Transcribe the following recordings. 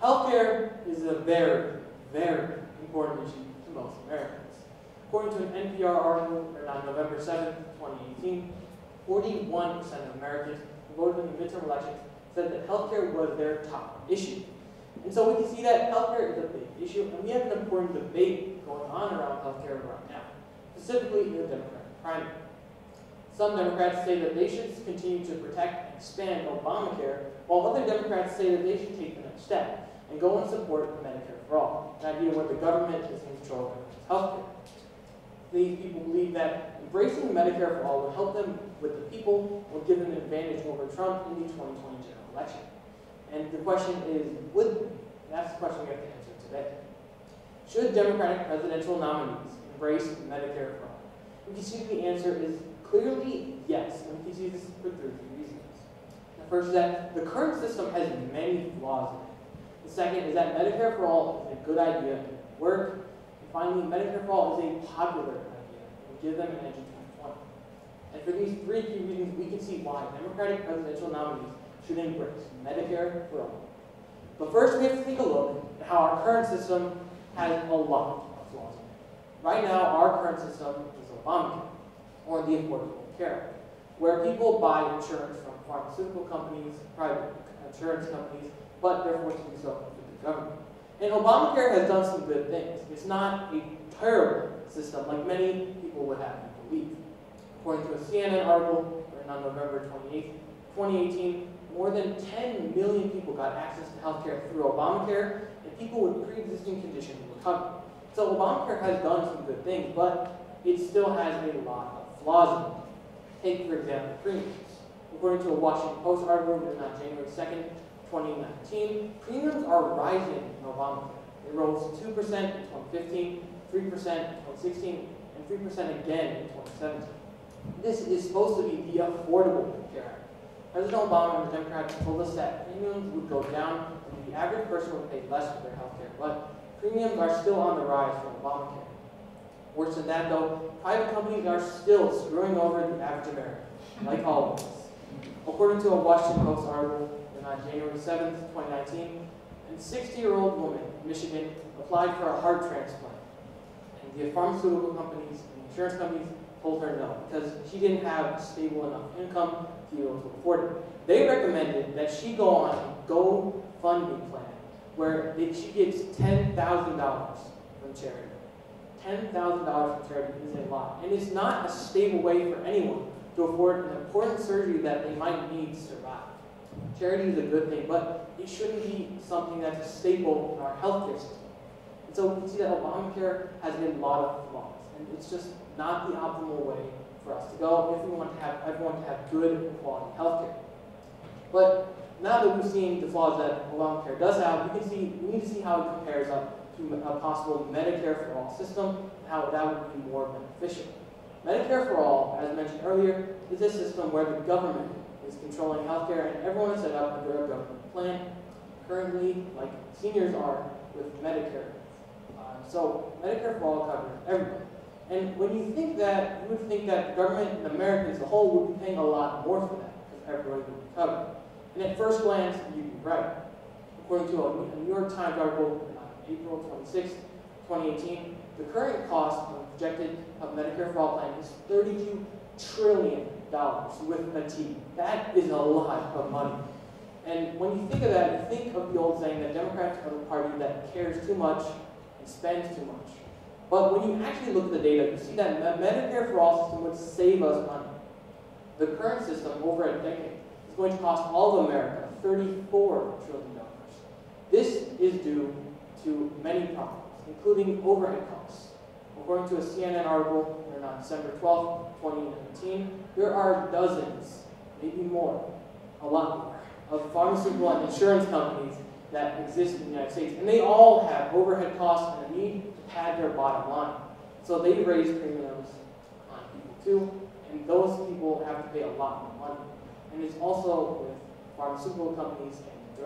Healthcare is a very, very important issue to most Americans. According to an NPR article written on November 7th, 2018, 41% of Americans who voted in the midterm elections said that healthcare was their top issue. And so we can see that healthcare is a big issue, and we have an important debate going on around healthcare right now, specifically in the Democratic primary. Some Democrats say that they should continue to protect and expand Obamacare, while other Democrats say that they should take the next step and go and support Medicare for all, an idea where the government is in control of healthcare. These people believe that embracing Medicare for all will help them with the people, will give them an advantage over Trump in the 2020 general election. And the question is, would they? That's the question we have to answer today. Should Democratic presidential nominees embrace Medicare for all? We can see the answer is clearly yes, and we can see this for three reasons. The first is that the current system has many flaws in it. The second is that Medicare for all is a good idea and it works. And finally, Medicare for all is a popular idea and will give them an edge in 2020. And for these three key reasons, we can see why Democratic presidential nominees should embrace Medicare for all. But first, we have to take a look at how our current system has a lot of flaws in it. Right now, our current system is Obamacare, or the Affordable Care Act, where people buy insurance from pharmaceutical companies, private insurance companies, but they're forced to do so with the government. And Obamacare has done some good things. It's not a terrible system like many people would have you believe. According to a CNN article written on November 28, 2018, more than 10 million people got access to health care through Obamacare, and people with pre-existing conditions were covered. So Obamacare has done some good things, but it still has a lot of flaws in it. Take, for example, premiums. According to a Washington Post article written on January 2nd, 2019, premiums are rising in Obamacare. They rose 2% in 2015, 3% in 2016, and 3% again in 2017. This is supposed to be the Affordable Care Act. President Obama and the Democrats told us that premiums would go down and the average person would pay less for their health care, but premiums are still on the rise for Obamacare. Worse than that, though, private companies are still screwing over the average American, like always. According to a Washington Post article on January 7th, 2019, a 60-year-old woman in Michigan applied for a heart transplant. And the pharmaceutical companies and insurance companies told her no, because she didn't have stable enough income to be able to afford it. They recommended that she go on a GoFundMe plan where she gets $10,000 from charity. $10,000 from charity is a lot. And it's not a stable way for anyone to afford an important surgery that they might need to survive. Charity is a good thing, but it shouldn't be something that's a staple in our healthcare system. And so we can see that Obamacare has a lot of flaws, and it's just not the optimal way for us to go if we want to have everyone to have good and quality healthcare. But now that we've seen the flaws that Obamacare does have, we need to see how it compares up to a possible Medicare for all system and how that would be more beneficial. Medicare for all, as mentioned earlier, is a system where the government is controlling healthcare and everyone is set up under a government plan, currently like seniors are with Medicare. So Medicare for all covers everyone. And when you think that, you would think that the government and Americans as a whole would be paying a lot more for that because everyone would be covered. And at first glance, you'd be right. According to a New York Times article on April 26, 2018, the current cost projected of Medicare for all plan is $32 trillion with a T. That is a lot of money. And when you think of that, you think of the old saying that Democrats are the party that cares too much and spends too much. But when you actually look at the data, you see that Medicare for all system would save us money. The current system, over a decade, is going to cost all of America $34 trillion. This is due to many problems, including overhead costs. According to a CNN article written on December 12, 2019, there are dozens, maybe more, a lot more, of pharmaceutical and insurance companies that exist in the United States, and they all have overhead costs and a need to pad their bottom line. So they raise premiums on people too, and those people have to pay a lot more money. And it's also with pharmaceutical companies and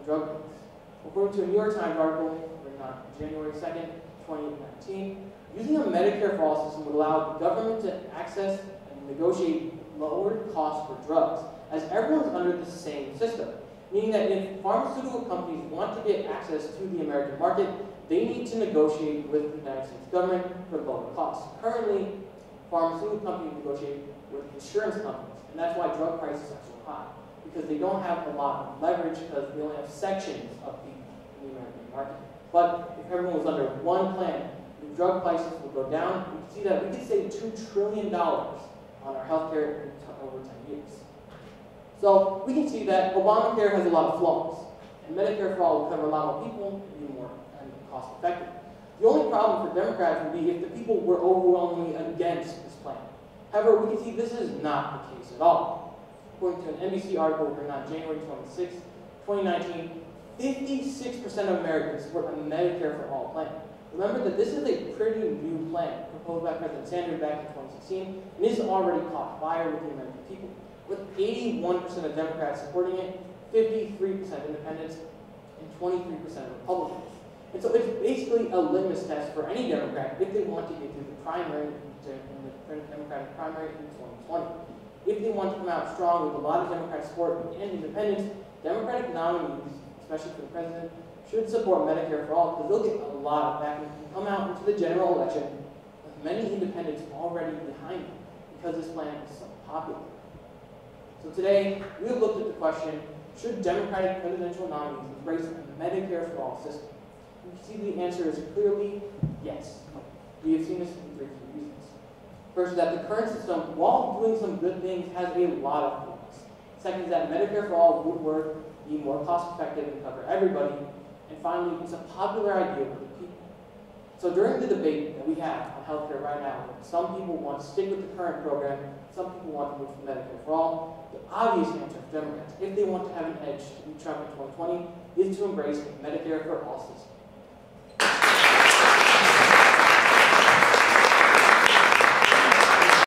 drug companies. According to a New York Times article written on January 2nd, 2019, using a Medicare for all system would allow the government to access and negotiate lowered costs for drugs, as everyone's under the same system. meaning that if pharmaceutical companies want to get access to the American market, they need to negotiate with the United States government for lower costs. Currently, pharmaceutical companies negotiate with insurance companies, and that's why drug prices are so high, because they don't have a lot of leverage because they only have sections of people in the American market. But if everyone was under one plan, the drug prices would go down. We can see that we could save $2 trillion on our healthcare in over 10 years. So we can see that Obamacare has a lot of flaws, and Medicare for All will cover a lot more people and be more cost effective. The only problem for Democrats would be if the people were overwhelmingly against this plan. However, we can see this is not the case at all. According to an NBC article written on January 26, 2019, 56% of Americans support a Medicare for All plan. Remember that this is a pretty new plan proposed by President Sanders back in 2016 and is already caught fire with the American people, with 81% of Democrats supporting it, 53% independents, and 23% Republicans. And so it's basically a litmus test for any Democrat if they want to get through the primary, in the Democratic primary in 2020. If they want to come out strong with a lot of Democrat support and independents, Democratic nominees, especially for the president, should support Medicare for All because they'll get a lot of backing and come out into the general election with many independents already behind them because this plan is so popular. So today, we have looked at the question, should Democratic presidential nominees embrace a Medicare for All system? You see the answer is clearly yes. We have seen this in 3 key reasons. First is that the current system, while doing some good things, has a lot of flaws. Second is that Medicare for All would work, be more cost effective and cover everybody. And finally, it's a popular idea with the people. So during the debate that we have on healthcare right now, some people want to stick with the current program, some people want to move to Medicare for All. The obvious answer for Democrats, if they want to have an edge to beat Trump in 2020, is to embrace the Medicare for All system.